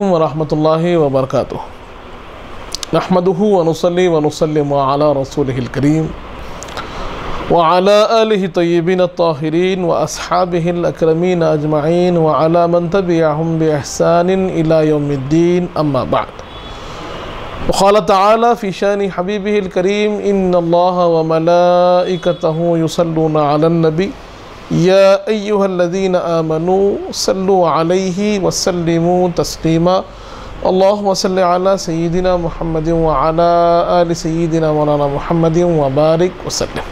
वरहमतुल्लाहि वबरकातुहू नहमदुहु व नुसल्ली व नुसल्लिमु अला रसूलिहिल करीम व अला आलिहि तय्यिबीन अत्ताहिरीन व अस्हाबिहिल अकरमीन अजमईन व अला मन तबिअहुम बि इहसानिन इला यौमिद्दीन अम्मा बअद। क़ाल तआला फ़ी शानि हबीबिहिल करीम इन्नल्लाहा व मलाइकतहु युसल्लूना अलन नबी या अय्युहल्लज़ीना आमनू सल्लु अलैहि वसल्लिमू तस्लीमा अल्लाहुम्मा सल्लि अला सय्यिदिना मुहम्मदिन व अला आलि सय्यिदिना मौलाना मुहम्मदिन व बारिक वसल्लम।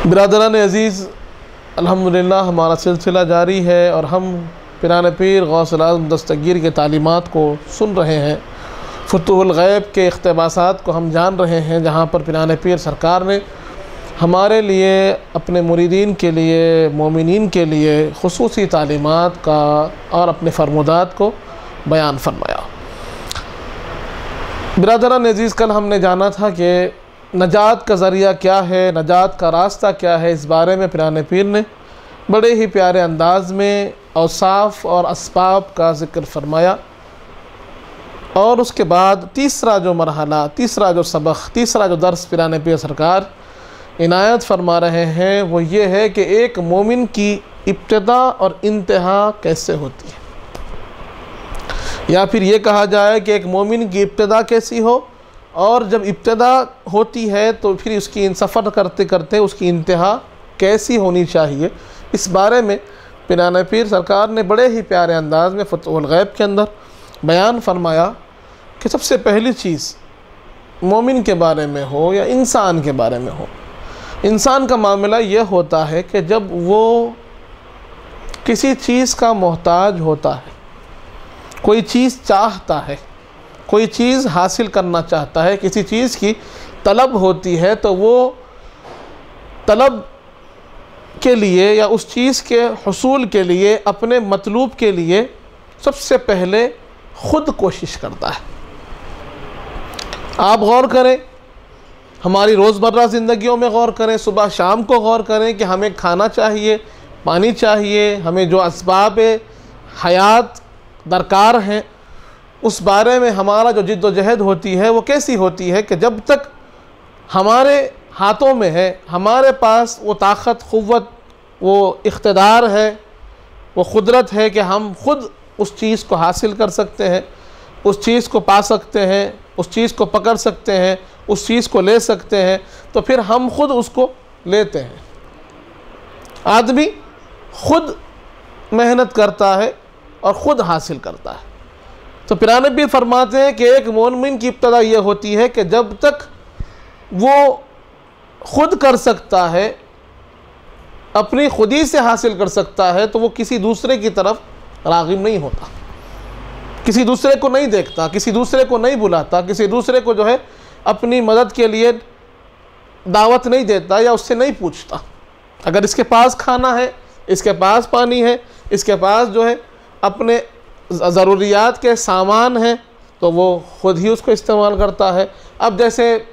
बिरादरान अज़ीज़, अल्हम्दुलिल्लाह हमारा सिलसिला जारी है और हम पिराने पीर गौसुल आज़म दस्तगीर के तालीमात को सुन रहे हैं। फुतूहुल गैब के इक़्तिबासात को हम जान रहे हैं, जहाँ पर पिराने पीर सरकार ने हमारे लिए, अपने मुरीदीन के लिए, मोमिनीन के लिए खुसूसी तालीमात का और अपने फरमुदात को बयान फरमाया। बिरादरान अज़ीज़, कल हमने जाना था कि नजात का ज़रिया क्या है, नजात का रास्ता क्या है। इस बारे में पिराने पीर ने बड़े ही प्यारे अंदाज़ में औसाफ़ और असबाब का ज़िक्र फरमाया। और उसके बाद तीसरा जो मरहला, तीसरा जो सबक, तीसरा जो दर्स पिराने पीर सरकार इनायत फरमा रहे हैं वो ये है कि एक मोमिन की इब्तिदा और इंतहा कैसे होती है, या फिर ये कहा जाए कि एक मोमिन की इब्तिदा कैसी हो और जब इब्तिदा होती है तो फिर उसकी सफ़र करते करते उसकी इंतहा कैसी होनी चाहिए। इस बारे में पिराने पीर सरकार ने बड़े ही प्यारे अंदाज में फतहुल गैब के अंदर बयान फरमाया कि सबसे पहली चीज़ मोमिन के बारे में हो या इंसान के बारे में हो, इंसान का मामला यह होता है कि जब वो किसी चीज़ का मोहताज होता है, कोई चीज़ चाहता है, कोई चीज़ हासिल करना चाहता है, किसी चीज़ की तलब होती है, तो वो तलब के लिए या उस चीज़ के हुसूल के लिए, अपने मतलूब के लिए सबसे पहले ख़ुद कोशिश करता है। आप गौर करें, हमारी रोज़मर्रा ज़िंदगियों में गौर करें, सुबह शाम को गौर करें कि हमें खाना चाहिए, पानी चाहिए, हमें जो असबाब हयात दरकार हैं, उस बारे में हमारा जो जिद्दोजहद होती है वो कैसी होती है कि जब तक हमारे हाथों में है, हमारे पास वो ताकत, क़ुव्वत, वो इख्तिदार है, वो क़ुदरत है कि हम ख़ुद उस चीज़ को हासिल कर सकते हैं, उस चीज़ को पा सकते हैं, उस चीज़ को पकड़ सकते हैं, उस चीज़ को ले सकते हैं, तो फिर हम खुद उसको लेते हैं। आदमी खुद मेहनत करता है और ख़ुद हासिल करता है। तो पिराने पीर फरमाते हैं कि एक मोमिन की इब्तिदा यह होती है कि जब तक वो खुद कर सकता है, अपनी खुदी से हासिल कर सकता है, तो वो किसी दूसरे की तरफ राग़िब नहीं होता, किसी दूसरे को नहीं देखता, किसी दूसरे को नहीं बुलाता, किसी दूसरे को जो है अपनी मदद के लिए दावत नहीं देता या उससे नहीं पूछता। अगर इसके पास खाना है, इसके पास पानी है, इसके पास जो है अपने ज़रूरियात के सामान हैं, तो वो ख़ुद ही उसको इस्तेमाल करता है। अब जैसे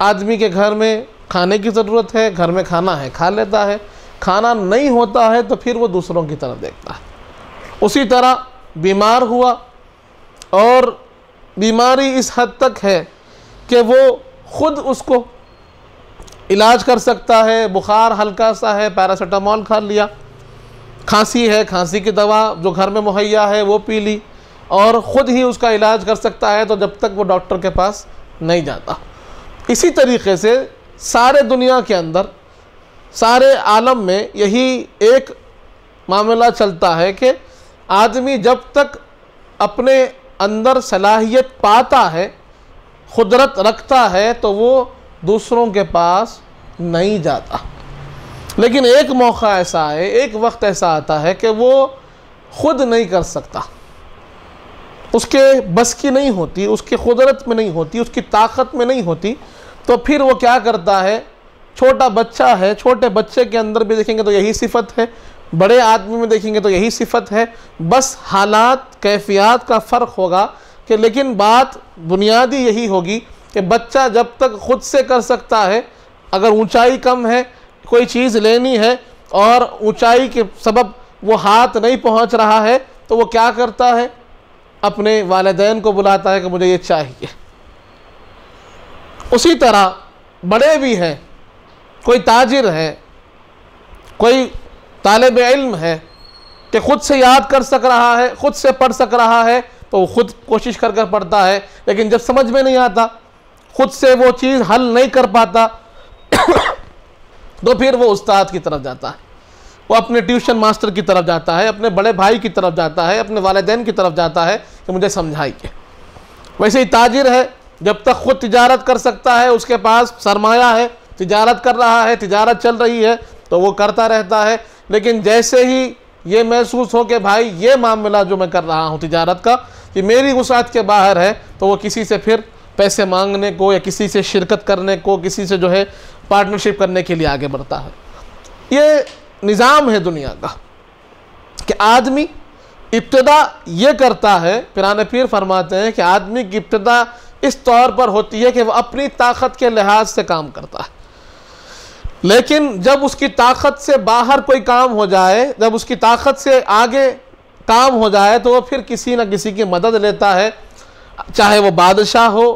आदमी के घर में खाने की ज़रूरत है, घर में खाना है, खा लेता है, खाना नहीं होता है तो फिर वो दूसरों की तरफ देखता है। उसी तरह बीमार हुआ और बीमारी इस हद तक है कि वो ख़ुद उसको इलाज कर सकता है। बुखार हल्का सा है, पैरासीटामोल खा लिया, खांसी है, खांसी की दवा जो घर में मुहैया है वो पी ली और ख़ुद ही उसका इलाज कर सकता है, तो जब तक वो डॉक्टर के पास नहीं जाता। इसी तरीक़े से सारे दुनिया के अंदर, सारे आलम में यही एक मामला चलता है कि आदमी जब तक अपने अंदर सलाहियत पाता है, क़ुदरत रखता है, तो वो दूसरों के पास नहीं जाता। लेकिन एक मौका ऐसा है, एक वक्त ऐसा आता है कि वो ख़ुद नहीं कर सकता, उसके बस की नहीं होती, उसकी क़ुदरत में नहीं होती, उसकी ताकत में नहीं होती, तो फिर वो क्या करता है। छोटा बच्चा है, छोटे बच्चे के अंदर भी देखेंगे तो यही सिफत है, बड़े आदमी में देखेंगे तो यही सिफत है, बस हालात, कैफियत का फ़र्क होगा कि, लेकिन बात बुनियादी यही होगी कि बच्चा जब तक ख़ुद से कर सकता है, अगर ऊंचाई कम है, कोई चीज़ लेनी है और ऊंचाई के सबब वो हाथ नहीं पहुंच रहा है, तो वो क्या करता है, अपने वालिदैन को बुलाता है कि मुझे ये चाहिए। उसी तरह बड़े भी हैं, कोई ताजिर है, कोई तालिब इल्म है कि ख़ुद से याद कर सक रहा है, ख़ुद से पढ़ सक रहा है, तो वो ख़ुद कोशिश कर कर पढ़ता है, लेकिन जब समझ में नहीं आता, ख़ुद से वो चीज़ हल नहीं कर पाता तो फिर वो उस्ताद की तरफ जाता है, वो अपने ट्यूशन मास्टर की तरफ जाता है, अपने बड़े भाई की तरफ जाता है, अपने वालिदैन की तरफ जाता है कि मुझे समझाइए। वैसे ही ताजिर है, जब तक ख़ुद तिजारत कर सकता है, उसके पास सरमाया है, तिजारत कर रहा है, तिजारत चल रही है, तो वो करता रहता है। लेकिन जैसे ही ये महसूस हो कि भाई ये मामला जो मैं कर रहा हूँ तिजारत का, कि मेरी वुसाअत के बाहर है, तो वो किसी से फिर पैसे मांगने को या किसी से शिरकत करने को, किसी से जो है पार्टनरशिप करने के लिए आगे बढ़ता है। ये निज़ाम है दुनिया का कि आदमी इब्तिदा ये करता है, पिराने पीर फरमाते हैं कि आदमी की इब्तिदा इस तौर पर होती है कि वह अपनी ताकत के लिहाज से काम करता है, लेकिन जब उसकी ताकत से बाहर कोई काम हो जाए, जब उसकी ताकत से आगे काम हो जाए, तो वह फिर किसी न किसी की मदद लेता है, चाहे वो बादशाह हो,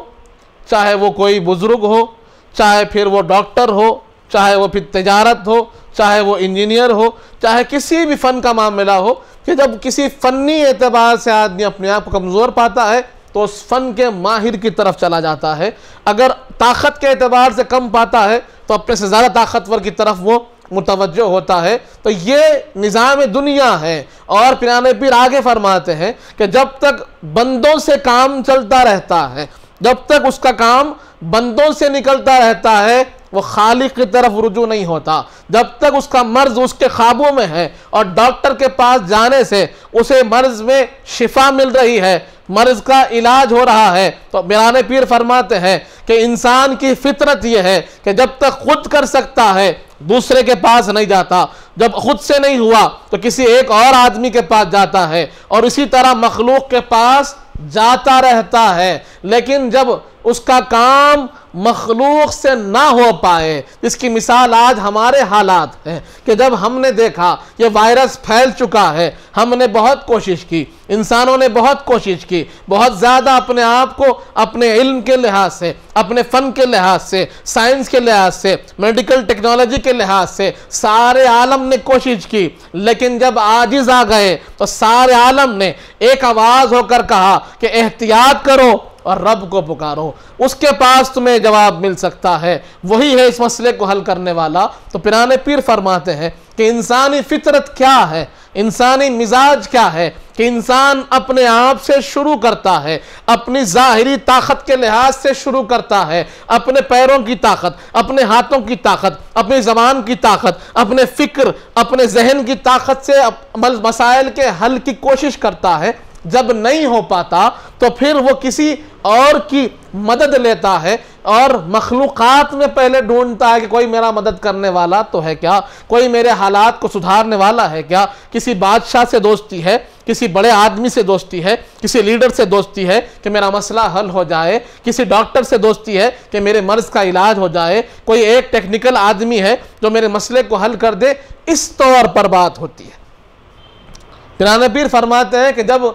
चाहे वो कोई बुज़ुर्ग हो, चाहे फिर वो डॉक्टर हो, चाहे वो फिर तिजारत हो, चाहे वो इंजीनियर हो, चाहे किसी भी फ़न का मामला हो, कि जब किसी फ़नी एतबार से आदमी अपने आप को कमज़ोर पाता है तो उस फ़न के माहिर की तरफ चला जाता है। अगर ताकत के एतबार से कम पाता है तो अपने से ज़्यादा ताकतवर की तरफ वो मुतवज्जो होता है। तो ये निज़ाम दुनिया है। और पिराने पीर आगे फरमाते हैं कि जब तक बंदों से काम चलता रहता है, जब तक उसका काम बंदों से निकलता रहता है, वो खालिक की तरफ रुजू नहीं होता। जब तक उसका मर्ज उसके ख्वाबों में है और डॉक्टर के पास जाने से उसे मर्ज में शिफा मिल रही है, मर्ज का इलाज हो रहा है, तो पिराने पीर फरमाते हैं कि इंसान की फितरत यह है कि जब तक खुद कर सकता है दूसरे के पास नहीं जाता, जब खुद से नहीं हुआ तो किसी एक और आदमी के पास जाता है, और इसी तरह मखलूक के पास जाता रहता है। लेकिन जब उसका काम मखलूक से ना हो पाए, इसकी मिसाल आज हमारे हालात है कि जब हमने देखा ये वायरस फैल चुका है, हमने बहुत कोशिश की, इंसानों ने बहुत कोशिश की, बहुत ज़्यादा अपने आप को अपने इल्म के लिहाज से, अपने फ़न के लिहाज से, साइंस के लिहाज से, मेडिकल टेक्नोलॉजी के लिहाज से सारे आलम ने कोशिश की। लेकिन जब आजिज़ आ गए तो सारे आलम ने एक आवाज़ होकर कहा कि एहतियात करो और रब को पुकारो, उसके पास तुम्हें जवाब मिल सकता है, वही है इस मसले को हल करने वाला। तो पिराने पीर फरमाते हैं कि इंसानी फितरत क्या है, इंसानी मिजाज क्या है, कि इंसान अपने आप से शुरू करता है, अपनी ज़ाहिरी ताकत के लिहाज से शुरू करता है, अपने पैरों की ताकत, अपने हाथों की ताकत, अपनी ज़बान की ताकत, अपने फ़िक्र, अपने जहन की ताकत से मसाइल के हल की कोशिश करता है। जब नहीं हो पाता तो फिर वो किसी और की मदद लेता है और मखलूक़ात में पहले ढूंढता है कि कोई मेरा मदद करने वाला तो है क्या, कोई मेरे हालात को सुधारने वाला है क्या। किसी बादशाह से दोस्ती है, किसी बड़े आदमी से दोस्ती है, किसी लीडर से दोस्ती है कि मेरा मसला हल हो जाए, किसी डॉक्टर से दोस्ती है कि मेरे मर्ज का इलाज हो जाए, कोई एक टेक्निकल आदमी है जो मेरे मसले को हल कर दे, इस तौर पर बात होती है। पिराने पीर फरमाते हैं कि जब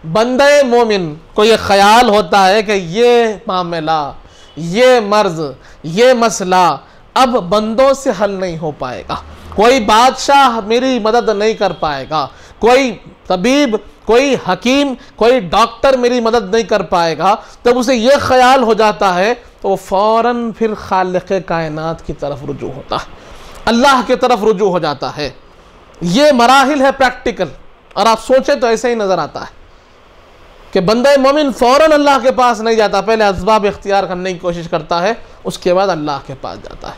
बंदे मोमिन को ये ख्याल होता है कि ये मामला, ये मर्ज, ये मसला अब बंदों से हल नहीं हो पाएगा, कोई बादशाह मेरी मदद नहीं कर पाएगा, कोई तबीब, कोई हकीम, कोई डॉक्टर मेरी मदद नहीं कर पाएगा, तब उसे ये ख्याल हो जाता है तो वो फ़ौरन फिर खालिक़ कायनात की तरफ रुजू होता है, अल्लाह की तरफ रुजू हो जाता है। ये मराहिल है प्रैक्टिकल, और आप सोचें तो ऐसे ही नज़र आता है कि बंदा मोमिन फ़ौरन अल्लाह के पास नहीं जाता, पहले असबाब इख्तियार करने की कोशिश करता है, उसके बाद अल्लाह के पास जाता है।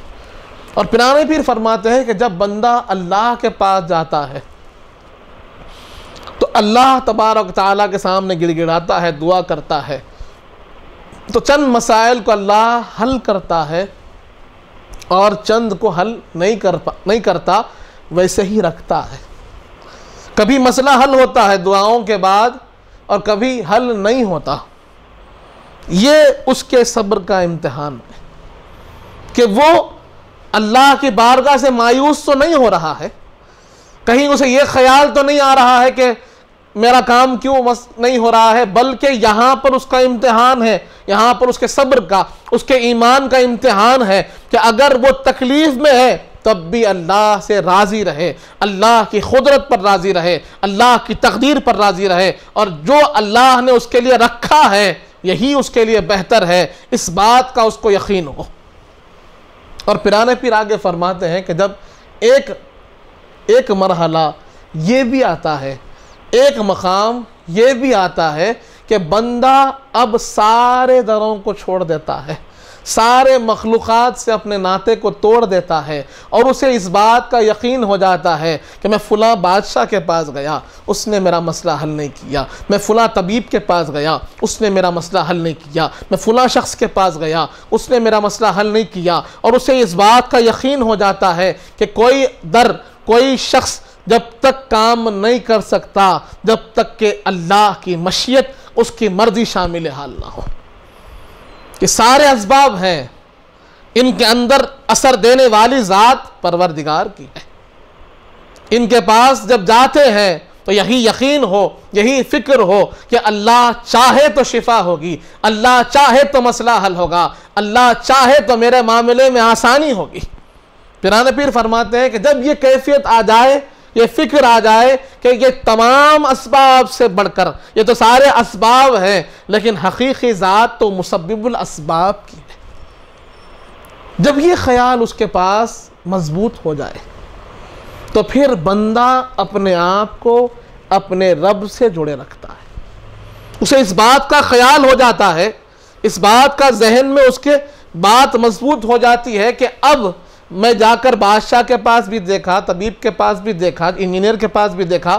और पिराने पीर फरमाते हैं कि जब बंदा अल्लाह के पास जाता है तो अल्लाह तबारक तआला के सामने गिड़गिड़ाता है, दुआ करता है, तो चंद मसाइल को अल्लाह हल करता है और चंद को हल नहीं करता, वैसे ही रखता है। कभी मसला हल होता है दुआओं के बाद और कभी हल नहीं होता। ये उसके सब्र का इम्तिहान है कि वो अल्लाह की बारगाह से मायूस तो नहीं हो रहा है, कहीं उसे ये ख्याल तो नहीं आ रहा है कि मेरा काम क्यों नहीं हो रहा है, बल्कि यहाँ पर उसका इम्तिहान है, यहाँ पर उसके सब्र का, उसके ईमान का इम्तिहान है कि अगर वो तकलीफ में है तब भी अल्लाह से राज़ी रहे, अल्लाह की खुदरत पर राज़ी रहे, अल्लाह की तकदीर पर राज़ी रहे, और जो अल्लाह ने उसके लिए रखा है यही उसके लिए बेहतर है, इस बात का उसको यकीन हो। और पिराने पीर आगे फरमाते हैं कि जब एक मरहला ये भी आता है, एक मकाम ये भी आता है कि बंदा अब सारे दरों को छोड़ देता है, सारे मखलूक़ात से अपने नाते को तोड़ देता है, और उसे इस बात का यकीन हो जाता है कि मैं फ़ुला बादशाह के पास गया, उसने मेरा मसला हल नहीं किया, मैं फ़ुला तबीब के पास गया, उसने मेरा मसला हल नहीं किया, मैं फ़ुला शख्स के पास गया, उसने मेरा मसला हल नहीं किया, और उसे इस बात का यकीन हो जाता है कि कोई शख्स जब तक काम नहीं कर सकता जब तक कि अल्लाह की मशीयत, उसकी मर्जी शामिल हाल ना हो। कि सारे असबाब हैं, इनके अंदर असर देने वाली ज़ात परवरदिगार की है। इनके पास जब जाते हैं तो यही यकीन हो, यही फिक्र हो कि अल्लाह चाहे तो शिफा होगी, अल्लाह चाहे तो मसला हल होगा, अल्लाह चाहे तो मेरे मामले में आसानी होगी। पिराने पीर फरमाते हैं कि जब ये कैफियत आ जाए, ये फिक्र आ जाए कि ये तमाम असबाब से बढ़कर, ये तो सारे असबाब हैं लेकिन हकीकी ज़ात तो मुसब्बिबुल असबाब की है, जब ये ख्याल उसके पास मजबूत हो जाए तो फिर बंदा अपने आप को अपने रब से जुड़े रखता है। उसे इस बात का ख्याल हो जाता है, इस बात का जहन में उसके बात मजबूत हो जाती है कि अब मैं जाकर बादशाह के पास भी देखा, तबीब के पास भी देखा, इंजीनियर के पास भी देखा,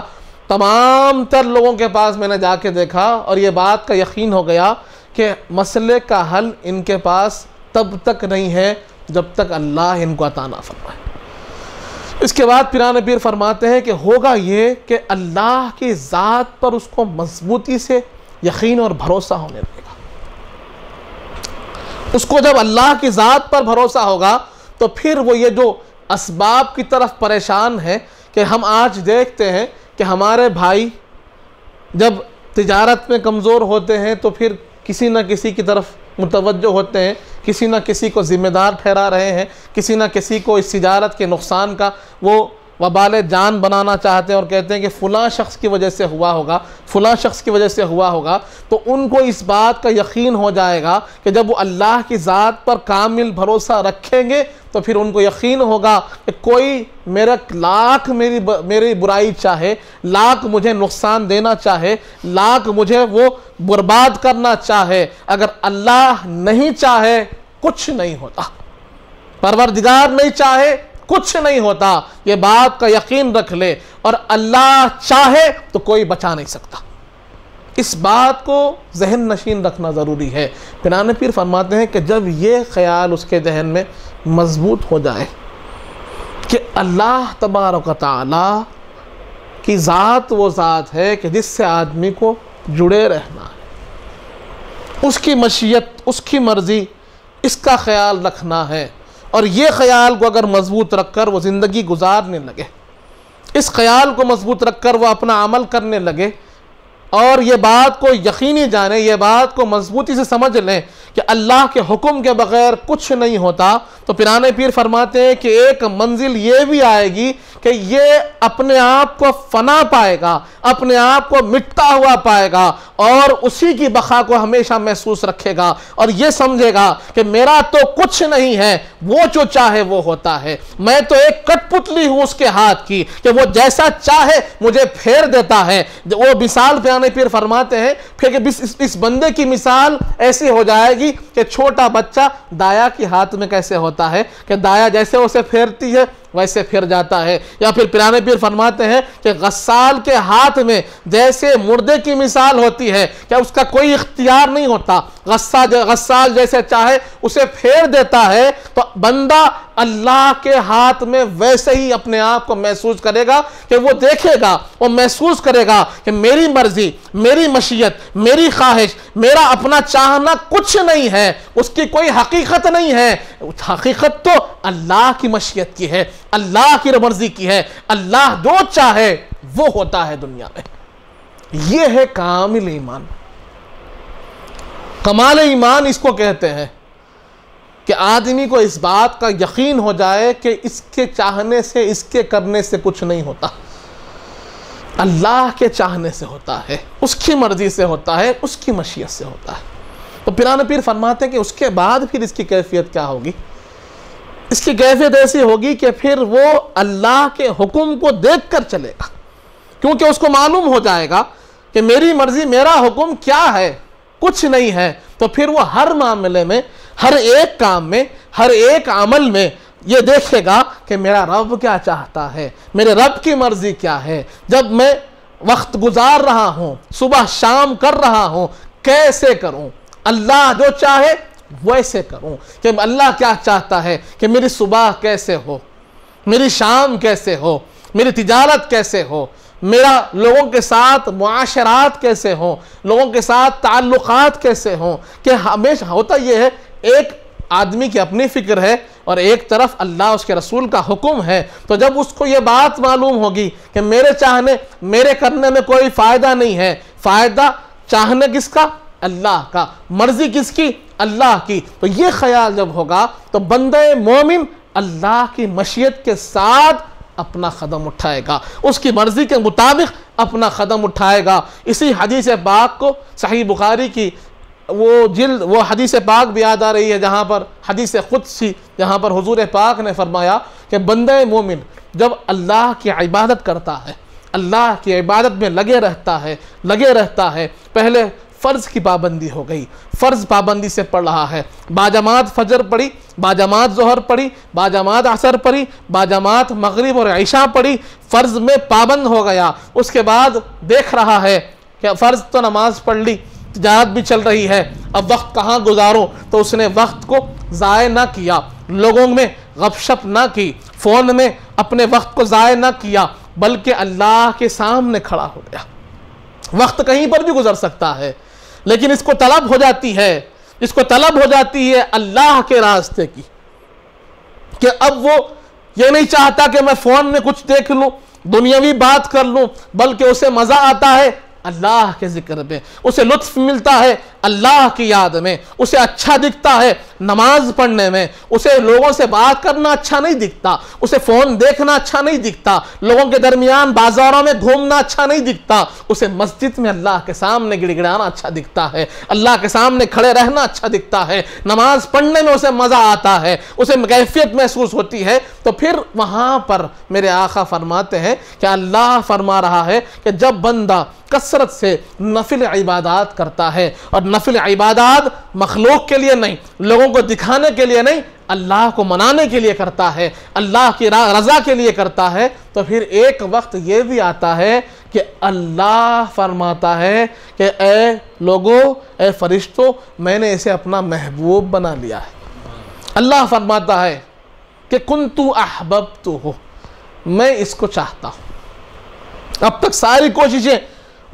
तमाम तर लोगों के पास मैंने जाके देखा, और ये बात का यकीन हो गया कि मसले का हल इनके पास तब तक नहीं है जब तक अल्लाह इनको अता ना फरमाए। इसके बाद पिराने पीर फरमाते हैं कि होगा ये कि अल्लाह की ज़ात पर उसको मजबूती से यकीन और भरोसा होने लगेगा। उसको जब अल्लाह की ज़ात पर भरोसा होगा तो फिर वो ये जो असबाब की तरफ परेशान है कि हम आज देखते हैं कि हमारे भाई जब तिजारत में कमज़ोर होते हैं तो फिर किसी न किसी की तरफ मुतवज्जो होते हैं, किसी न किसी को ज़िम्मेदार ठहरा रहे हैं, किसी न किसी को इस तिजारत के नुकसान का वो वबाल जान बनाना चाहते हैं और कहते हैं कि फ़लाँ शख्स की वजह से हुआ होगा, फ़लाँ शख्स की वजह से हुआ होगा। तो उनको इस बात का यकीन हो जाएगा कि जब वो अल्लाह की ज़ात पर कामिल भरोसा रखेंगे तो फिर उनको यकीन होगा कि कोई मेरी बुराई चाहे, लाख मुझे नुकसान देना चाहे, लाख मुझे वो बर्बाद करना चाहे, अगर अल्लाह नहीं चाहे कुछ नहीं होता, परवरदिगार नहीं चाहे कुछ नहीं होता। ये बात का यकीन रख ले, और अल्लाह चाहे तो कोई बचा नहीं सकता। इस बात को जहन नशीन रखना ज़रूरी है। पिराने पीर फरमाते हैं कि जब ये ख्याल उसके जहन में मजबूत हो जाए कि अल्लाह तबारक व तआला की ज़ात वो ज़ात है कि जिससे आदमी को जुड़े रहना है, उसकी मशीयत, उसकी मर्ज़ी, इसका ख्याल रखना है, और ये ख्याल को अगर मजबूत रखकर वो ज़िंदगी गुजारने लगे, इस ख्याल को मजबूत रखकर वो अपना अमल करने लगे, और ये बात को यकीनी जाने, ये बात को मजबूती से समझ लें कि अल्लाह के हुक्म के बग़ैर कुछ नहीं होता, तो पिराने पीर फरमाते हैं कि एक मंजिल ये भी आएगी कि ये अपने आप को फना पाएगा, अपने आप को मिटता हुआ पाएगा, और उसी की बका को हमेशा महसूस रखेगा, और ये समझेगा कि मेरा तो कुछ नहीं है, वो जो चाहे वो होता है, मैं तो एक कठपुतली हूँ उसके हाथ की कि वो जैसा चाहे मुझे फेर देता है। वो मिसाल पिराने पीर फरमाते हैं फिर कि इस बंदे की मिसाल ऐसी हो जाएगी कि छोटा बच्चा दाया के हाथ में कैसे होता है कि दाया जैसे उसे फेरती है वैसे फिर जाता है। या फिर पिराने पीर फरमाते हैं कि गस्साल के हाथ में जैसे मुर्दे की मिसाल होती है, क्या उसका कोई इख्तियार नहीं होता, गस्साल जैसे चाहे उसे फेर देता है, तो बंदा अल्लाह के हाथ में वैसे ही अपने आप को महसूस करेगा कि वो देखेगा, वो महसूस करेगा कि मेरी मर्जी, मेरी मशीयत, मेरी ख्वाहिश, मेरा अपना चाहना कुछ नहीं है, उसकी कोई हकीकत नहीं है। हकीकत तो अल्लाह की मशीयत की है, अल्लाह की मर्जी की है। अल्लाह जो चाहे वो होता है दुनिया में। ये है कामिल ईमान। कमाल ईमान इसको कहते हैं कि आदमी को इस बात का यकीन हो जाए कि इसके चाहने से, इसके करने से कुछ नहीं होता, अल्लाह के चाहने से होता है, उसकी मर्जी से होता है, उसकी मशीयत से होता है। तो पिराने पीर फरमाते हैं कि उसके बाद फिर इसकी कैफियत क्या होगी? इसकी कैफियत ऐसी होगी कि फिर वो अल्लाह के हुक्म को देख कर चलेगा, क्योंकि उसको मालूम हो जाएगा कि मेरी मर्जी, मेरा हुक्म क्या है, कुछ नहीं है। तो फिर वो हर मामले में, हर एक काम में, हर एक अमल में ये देखेगा कि मेरा रब क्या चाहता है, मेरे रब की मर्जी क्या है। जब मैं वक्त गुजार रहा हूँ, सुबह शाम कर रहा हूँ, कैसे करूँ? अल्लाह जो चाहे वैसे करूँ। कि अल्लाह क्या चाहता है कि मेरी सुबह कैसे हो, मेरी शाम कैसे हो, मेरी तिजारत कैसे हो, मेरा लोगों के साथ मुआशरात कैसे हो, लोगों के साथ ताल्लुकात कैसे हो। कि हमेशा होता यह है, एक आदमी की अपनी फिक्र है और एक तरफ अल्लाह उसके रसूल का हुक्म है। तो जब उसको ये बात मालूम होगी कि मेरे चाहने, मेरे करने में कोई फ़ायदा नहीं है, फ़ायदा चाहने किसका? अल्लाह का। मर्जी किसकी? अल्लाह की। तो ये ख्याल जब होगा तो बंदे मोमिन अल्लाह की मशीयत के साथ अपना कदम उठाएगा, उसकी मर्जी के मुताबिक अपना कदम उठाएगा। इसी हदीस पाक को सही बुखारी की वो हदीस पाक भी याद आ रही है, जहाँ पर हदीस कुदसी, जहाँ पर हुजूर पाक ने फरमाया कि बंदे मोमिन जब अल्लाह की इबादत करता है, अल्लाह की इबादत में लगे रहता है, पहले फ़र्ज़ की पाबंदी हो गई, फ़र्ज़ पाबंदी से पढ़ रहा है, बाजमात फजर पढ़ी, बाजमात ज़ोहर पढ़ी, बाजमात असर पढ़ी, बाजमात मगरिब और इशा पढ़ी, फ़र्ज़ में पाबंद हो गया। उसके बाद देख रहा है कि फ़र्ज़ तो नमाज पढ़ ली, तिजारत भी चल रही है, अब वक्त कहाँ गुजारो? तो उसने वक्त को ज़ाय ना किया, लोगों में गपशप ना की, फ़ोन में अपने वक्त को ज़ाय ना किया, बल्कि अल्लाह के सामने खड़ा हो गया। वक्त कहीं पर भी गुजर सकता है, लेकिन इसको तलब हो जाती है अल्लाह के रास्ते की। कि अब वो ये नहीं चाहता कि मैं फ़ोन में कुछ देख लूँ, दुनियावी बात कर लूँ, बल्कि उसे मज़ा आता है अल्लाह के ज़िक्र में, उसे लुत्फ़ मिलता है अल्लाह की याद में, उसे अच्छा दिखता है नमाज पढ़ने में, उसे लोगों से बात करना अच्छा नहीं दिखता, उसे फ़ोन देखना अच्छा नहीं दिखता, लोगों के दरमियान बाज़ारों में घूमना अच्छा नहीं दिखता, उसे मस्जिद में अल्लाह के सामने गिड़गिड़ाना अच्छा दिखता है, अल्लाह के सामने खड़े रहना अच्छा दिखता है, नमाज पढ़ने में उसे मज़ा आता है, उसे कैफियत महसूस होती है। तो फिर वहाँ पर मेरे आका फरमाते हैं कि अल्लाह फरमा रहा है कि जब बंदा कसरत से नफिल इबादत करता है, और नफिल इबादत मखलूक के लिए नहीं, लोगों को दिखाने के लिए नहीं, अल्लाह को मनाने के लिए करता है, अल्लाह की रज़ा के लिए करता है, तो फिर एक वक्त ये भी आता है कि अल्लाह फरमाता है कि ए लोगों, ए फरिश्तों, मैंने इसे अपना महबूब बना लिया है। अल्लाह फरमाता है कि कुन्तु अहबब्तुहु, मैं इसको चाहता हूँ। अब तक सारी कोशिशें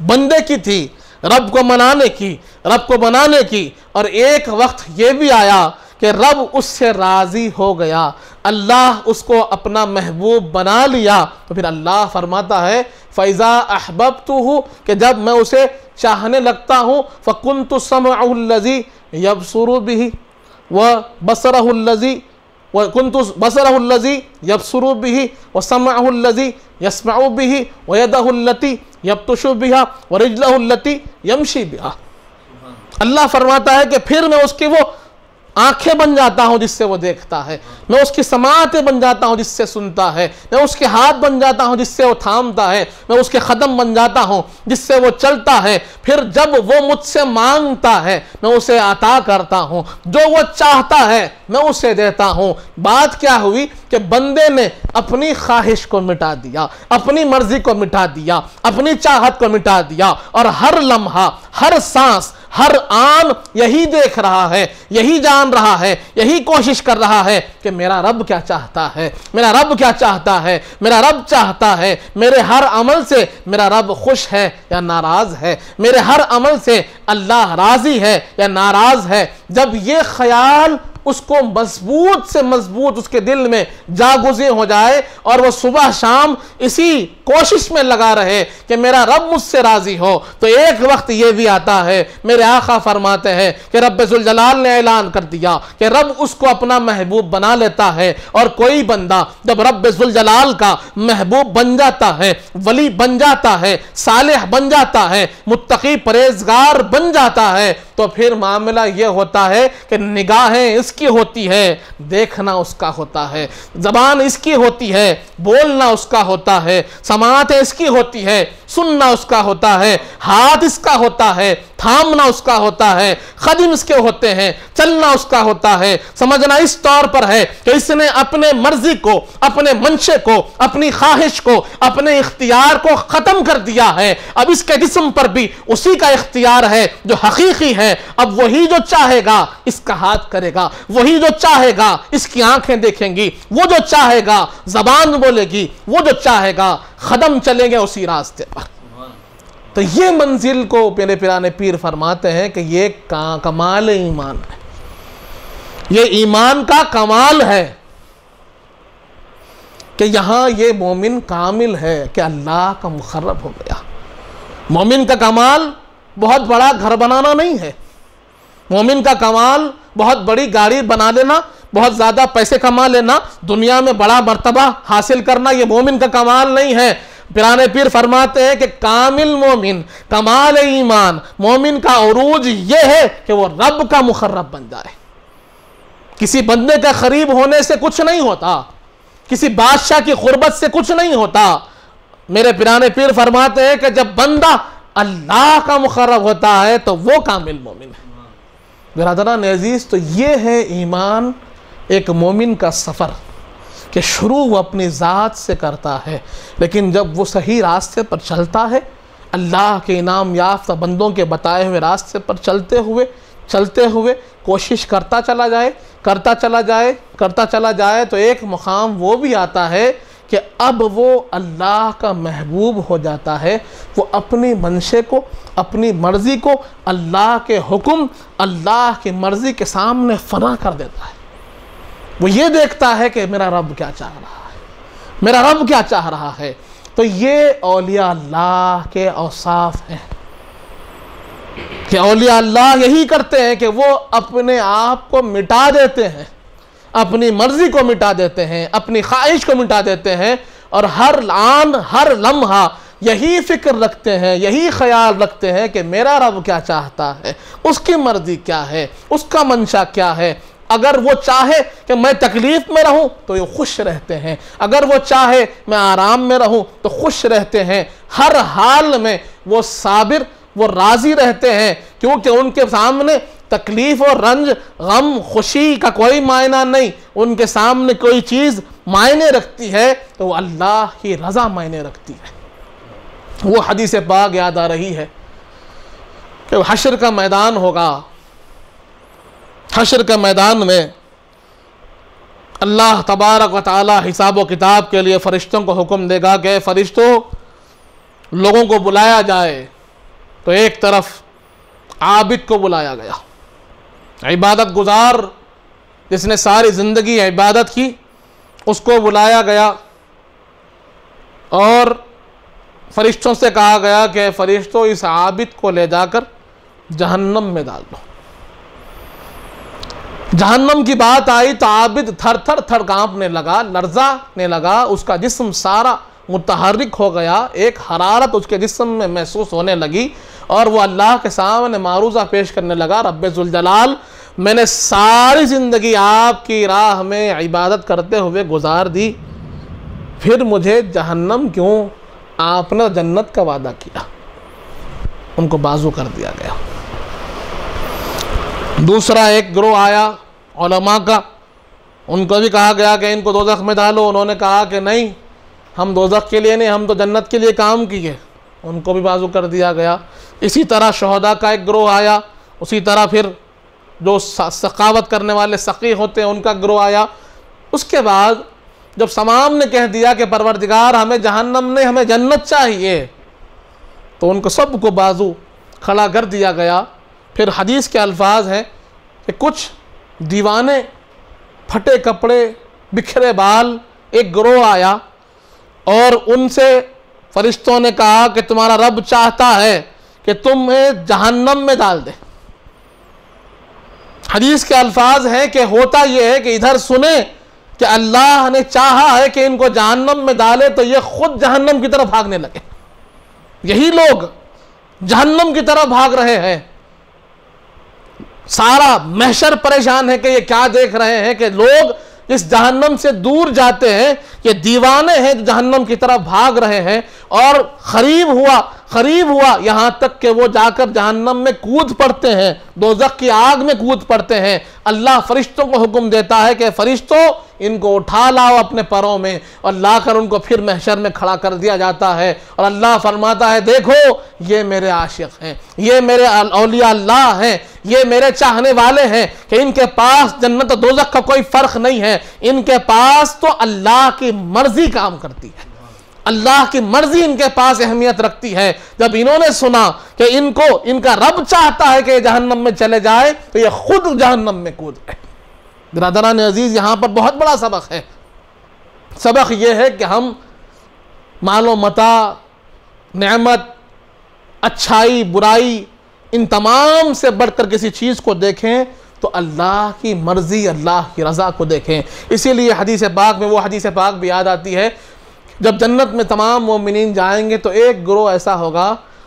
बंदे की थी रब को मनाने की, रब को बनाने की, और एक वक्त ये भी आया कि रब उससे राज़ी हो गया, अल्लाह उसको अपना महबूब बना लिया। तो फिर अल्लाह फरमाता है फ़ैज़ा अहबब्तुहु, कि जब मैं उसे चाहने लगता हूँ, फ़कुन्तु समअहुल्लज़ी यबसुरु बिही व बसरहुल्लज़ी व कुन्तु बसरहुल्लज़ी यबसुरु बिही व समअहुल्लज़ी यस्मउ बिही व यदहुल्लती यब्तुशु बिहा व रिजलहुल्लती यमशी बिहा। अल्लाह फरमाता है कि फिर मैं उसकी वो आंखें बन जाता हूँ जिससे वो देखता है, मैं उसकी समातें बन जाता हूँ जिससे सुनता है, मैं उसके हाथ बन जाता हूँ जिससे वो थामता है, मैं उसके कदम बन जाता हूँ जिससे वो चलता है। फिर जब वो मुझसे मांगता है मैं उसे अता करता हूँ, जो वो चाहता है मैं उसे देता हूँ। बात क्या हुई कि बंदे ने अपनी ख्वाहिश को मिटा दिया, अपनी मर्जी को मिटा दिया, अपनी चाहत को मिटा दिया, और हर लम्हा, हर सांस, हर आन यही देख रहा है, यही जान रहा है, यही कोशिश कर रहा है कि मेरा रब क्या चाहता है, मेरा रब क्या चाहता है, मेरा रब चाहता है मेरे हर अमल से मेरा रब खुश है या नाराज है, मेरे हर अमल से अल्लाह राजी है या नाराज है। जब ये ख्याल उसको मजबूत से मजबूत उसके दिल में जागुज़े हो जाए और वो सुबह शाम इसी कोशिश में लगा रहे कि मेरा रब मुझसे राजी हो। तो एक वक्त ये भी आता है, मेरे आका फरमाते हैं कि रब ज़ुल जलाल ने ऐलान कर दिया कि रब उसको अपना महबूब बना लेता है। और कोई बंदा जब रब ज़ुल जलाल का महबूब बन जाता है, वली बन जाता है, सालेह बन जाता है, मुत्तकी परहेजगार बन जाता है, तो फिर मामला यह होता है कि निगाहें इसकी होती है, देखना उसका होता है, ज़बान इसकी होती है, बोलना उसका होता है, समाअत इसकी होती है, सुनना उसका होता है, हाथ इसका होता है, थामना उसका होता है, खदिम इसके होते हैं, चलना उसका होता है। समझना इस तौर पर है कि इसने अपने मर्जी को, अपने मंशे को, अपनी ख्वाहिश को, अपने इख्तियार को खत्म कर दिया है। अब इसके जिस्म पर भी उसी का इख्तियार है जो हकीकी है। अब वही जो चाहेगा इसका हाथ करेगा, वही जो चाहेगा इसकी आंखें देखेंगी, वो जो चाहेगा जबान बोलेगी, वो जो चाहेगा कदम चलेंगे उसी रास्ते पर। तो ये मंजिल को मेरे पिराने पीर फरमाते हैं कि ये कमाल ईमान है, ये ईमान का कमाल है कि यहां ये मोमिन कामिल है कि अल्लाह का मुखर्रब हो गया। मोमिन का कमाल बहुत बड़ा घर बनाना नहीं है, मोमिन का कमाल बहुत बड़ी गाड़ी बना लेना, बहुत ज़्यादा पैसे कमा लेना, दुनिया में बड़ा मर्तबा हासिल करना, ये मोमिन का कमाल नहीं है। पिराने पीर फरमाते हैं कि कामिल मोमिन, कमाल ईमान, मोमिन का उरूज ये है कि वो रब का मुखर्रब बन जाए। किसी बंदे का करीब होने से कुछ नहीं होता, किसी बादशाह की खुरबत से कुछ नहीं होता। मेरे पिराने पीर फरमाते हैं कि जब बंदा अल्लाह का मुखर्रब होता है तो वो कामिल मोमिन है। बिरादरान अज़ीज़, तो ये है ईमान, एक मोमिन का सफ़र कि शुरू वो अपनी ज़ात से करता है, लेकिन जब वो सही रास्ते पर चलता है, अल्लाह के इनाम याफ्ता बंदों के बताए हुए रास्ते पर चलते हुए कोशिश करता चला जाए, तो एक मुकाम वो भी आता है कि अब वो अल्लाह का महबूब हो जाता है। वो अपनी मंशे को, अपनी मर्ज़ी को अल्लाह के हुक्म, अल्लाह की मर्ज़ी के सामने फना कर देता है। वो ये देखता है कि मेरा रब क्या चाह रहा है, मेरा रब क्या चाह रहा है। तो ये औलिया अल्लाह के औसाफ हैं कि औलिया अल्लाह यही करते हैं कि वो अपने आप को मिटा देते हैं, अपनी मर्जी को मिटा देते हैं, अपनी ख्वाहिश को मिटा देते हैं, और हर आन हर लम्हा यही फिक्र रखते हैं, यही ख्याल रखते हैं कि मेरा रब क्या चाहता है, उसकी मर्जी क्या है, उसका मंशा क्या है। अगर वो चाहे कि मैं तकलीफ में रहूं तो ये खुश रहते हैं, अगर वो चाहे मैं आराम में रहूं तो खुश रहते हैं। हर हाल में वो साबिर, वो राज़ी रहते हैं, क्योंकि उनके सामने तकलीफ़ और रंज, गम, खुशी का कोई मायना नहीं। उनके सामने कोई चीज़ मायने रखती है तो वो अल्लाह की रज़ा मायने रखती है। वो हदीस पाक याद आ रही है कि हश्र का मैदान होगा, हश्र के मैदान में अल्लाह तबारक व तआला हिसाब व किताब के लिए फ़रिश्तों को हुक्म देगा कि फ़रिश्तों, लोगों को बुलाया जाए। तो एक तरफ आबिद को बुलाया गया, इबादत गुजार जिसने सारी ज़िंदगी इबादत की, उसको बुलाया गया और फ़रिश्तों से कहा गया कि फ़रिश्तों, इस आबिद को ले जाकर जहन्नम में डाल दो। जहन्नम की बात आई तो आबिद थर थर कांपने लगा, लर्जाने लगा, उसका जिस्म सारा मुतहर्रिक हो गया, एक हरारत उसके जिस्म में महसूस होने लगी और वो अल्लाह के सामने मारूज़ा पेश करने लगा, रब्बे ज़ुल जलाल, मैंने सारी ज़िंदगी आपकी राह में इबादत करते हुए गुजार दी, फिर मुझे जहन्नम क्यों, आपने जन्नत का वादा किया। उनको बाजू कर दिया गया। दूसरा एक ग्रोह आया उलमा का, उनको भी कहा गया कि इनको दोज़ख में डालो। उन्होंने कहा कि नहीं, हम दोज़ख के लिए नहीं, हम तो जन्नत के लिए काम किए। उनको भी बाजू कर दिया गया। इसी तरह शहदा का एक ग्रोह आया, उसी तरह फिर जो सखावत करने वाले सक़ी होते हैं उनका ग्रोह आया। उसके बाद जब तमाम ने कह दिया कि परवरदिगार हमें जहन्नम नहीं, हमें जन्नत चाहिए, तो उनको सबको बाजू खड़ा कर दिया गया। फिर हदीस के अल्फाज हैं कि कुछ दीवाने, फटे कपड़े, बिखरे बाल एक गिरोह आया और उनसे फरिश्तों ने कहा कि तुम्हारा रब चाहता है कि तुम्हें जहन्नम में डाल दे। हदीस के अल्फाज हैं कि होता यह है कि इधर सुने कि अल्लाह ने चाहा है कि इनको जहन्नम में डाले तो ये खुद जहन्नम की तरफ भागने लगे। यही लोग जहन्नम की तरफ भाग रहे हैं। सारा महशर परेशान है कि ये क्या देख रहे हैं कि लोग इस जहन्नम से दूर जाते हैं। ये दीवाने हैं जो जहन्नम की तरफ भाग रहे हैं और करीब हुआ यहाँ तक कि वो जाकर जहन्नम में कूद पड़ते हैं, दोज़ख की आग में कूद पड़ते हैं। अल्लाह फरिश्तों को हुक्म देता है कि फरिश्तों इनको उठा लाओ अपने पैरों में, और लाकर उनको फिर महशर में खड़ा कर दिया जाता है। और अल्लाह फरमाता है देखो ये मेरे आशिक हैं, ये मेरे औलिया अल्लाह हैं, ये मेरे चाहने वाले हैं कि इनके पास जन्नत और दोज़ख का कोई फ़र्क नहीं है। इनके पास तो अल्लाह की मर्जी काम करती है, अल्लाह की मर्जी इनके पास अहमियत रखती है। जब इन्होंने सुना कि इनका रब चाहता है कि जहन्नम में चले जाए तो ये खुद जहन्नम में कूद गए। बिरादरान अजीज, यहाँ पर बहुत बड़ा सबक है। सबक यह है कि हम मालो मता, नेमत, अच्छाई, बुराई, इन तमाम से बढ़कर किसी चीज़ को देखें तो अल्लाह की मर्जी, अल्लाह की रज़ा को देखें। इसीलिए हदीस पाक में वो हदीस पाक भी याद आती है, जब जन्नत में तमाम मोमिनीन जाएंगे तो एक गिरोह ऐसा होगा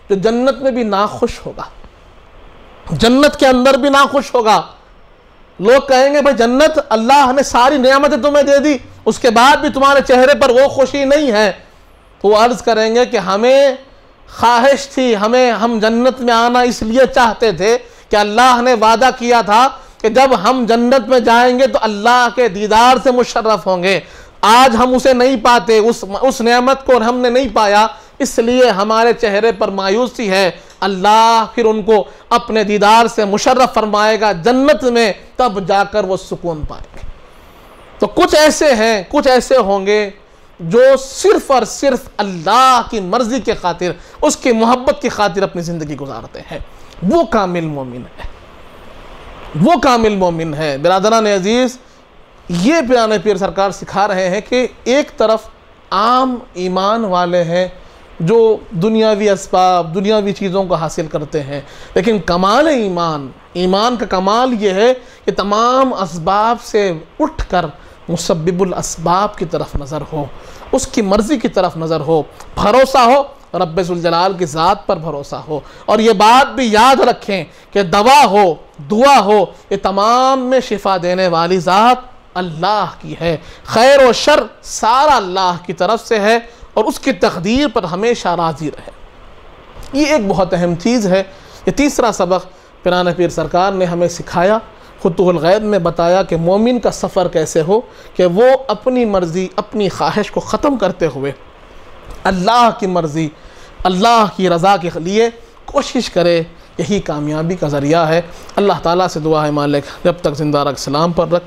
जो जन्नत में भी नाखुश होगा, जन्नत के अंदर भी नाखुश होगा। लोग कहेंगे भाई जन्नत अल्लाह ने सारी नेमतें तुम्हें दे दी, उसके बाद भी तुम्हारे चेहरे पर वो खुशी नहीं है। तो वो अर्ज़ करेंगे कि हमें ख्वाहिश थी, हम जन्नत में आना इसलिए चाहते थे कि अल्लाह ने वादा किया था कि जब हम जन्नत में जाएंगे तो अल्लाह के दीदार से मुशर्रफ होंगे। आज हम उसे नहीं पाते, उस नेमत को हमने नहीं पाया, इसलिए हमारे चेहरे पर मायूसी है। अल्लाह फिर उनको अपने दीदार से मुशर्रफ फरमाएगा जन्नत में, तब जाकर वो सुकून पाएंगे। तो कुछ ऐसे हैं, कुछ ऐसे होंगे जो सिर्फ और सिर्फ अल्लाह की मर्जी के खातिर, उसकी मोहब्बत की खातिर अपनी ज़िंदगी गुजारते हैं। वो कामिल मोमिन है, वो कामिल मोमिन है। बिरादरान अजीज़, ये पिराने पीर सरकार सिखा रहे हैं कि एक तरफ आम ईमान वाले हैं जो दुनियावी असबाब, दुनियावी चीज़ों को हासिल करते हैं, लेकिन कमाल ईमान का कमाल ये है कि तमाम असबाब से उठकर मुसब्बिबुल असबाब की तरफ नज़र हो, उसकी मर्ज़ी की तरफ नज़र हो, भरोसा हो रब्बे ज़ुल जलाल की ज़ात पर भरोसा हो। और ये बात भी याद रखें कि दवा हो, दुआ हो, ये तमाम में शिफा देने वाली ज़ात अल्लाह की है। खैर और शर सारा अल्लाह की तरफ से है और उसकी तकदीर पर हमेशा राज़ी रहे। ये एक बहुत अहम चीज़ है। ये तीसरा सबक पिराने पीर सरकार ने हमें सिखाया, फुतूहुल गैब में बताया कि मोमिन का सफ़र कैसे हो कि वो अपनी मर्ज़ी, अपनी ख्वाहिश को ख़त्म करते हुए अल्लाह की मर्ज़ी, अल्लाह की रज़ा के लिए कोशिश करे। यही कामयाबी का ज़रिया है। अल्लाह ताला से दुआ है मालिक जब तक ज़िंदा रख, सलाम पर रख,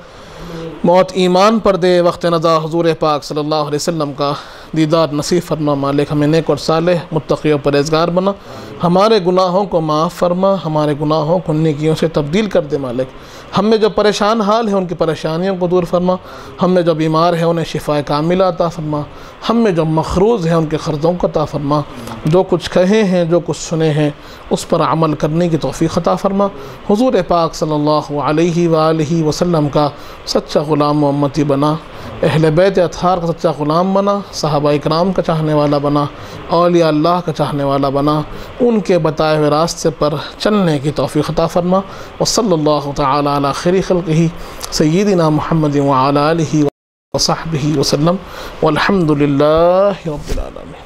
मौत ईमान पर दे, वक्त नज़ा हुज़ूर पाक सल्लल्लाहु अलैहि वसल्लम का दीदार नसीब फरमा। मालिक हमें नेक और सालेह, मुत्तक़ी और परहेज़गार बना। हमारे गुनाहों को माफ़ फरमा, हमारे गुनाहों को नेकियों से तब्दील कर दे। मालिक हम में जो परेशान हाल है उनकी परेशानियों को दूर फरमा। हम में जो बीमार है उन्हें शिफाए कामिला अता फरमा। हम में जो मखरूज़ है उनके क़र्ज़ों को अता फरमा। जो कुछ कहे हैं, जो कुछ सुने हैं, उस पर अमल करने की तौफ़ीक़ अता फरमा। हुज़ूर पाक सल्लल्लाहु अलैहि वालिहि वसल्लम का सच्चा ग़ुलाम व उम्मती बना, अहले बैत अतहार का सच्चा ग़ुलाम बना, सहाबा इकराम का चाहने वाला बना, औलिया अल्लाह का चाहने वाला बना। उनके बताए हुए रास्ते पर चलने की तौफ़ीक़ अता फरमा। व सल्लल्लाहु तआला अला खैरि खल्क़िही सय्यिदिना मुहम्मद व अला आलिहि व सहबिही वसल्लम वल्हम्दुलिल्लाहि रब्बिल आलमीन।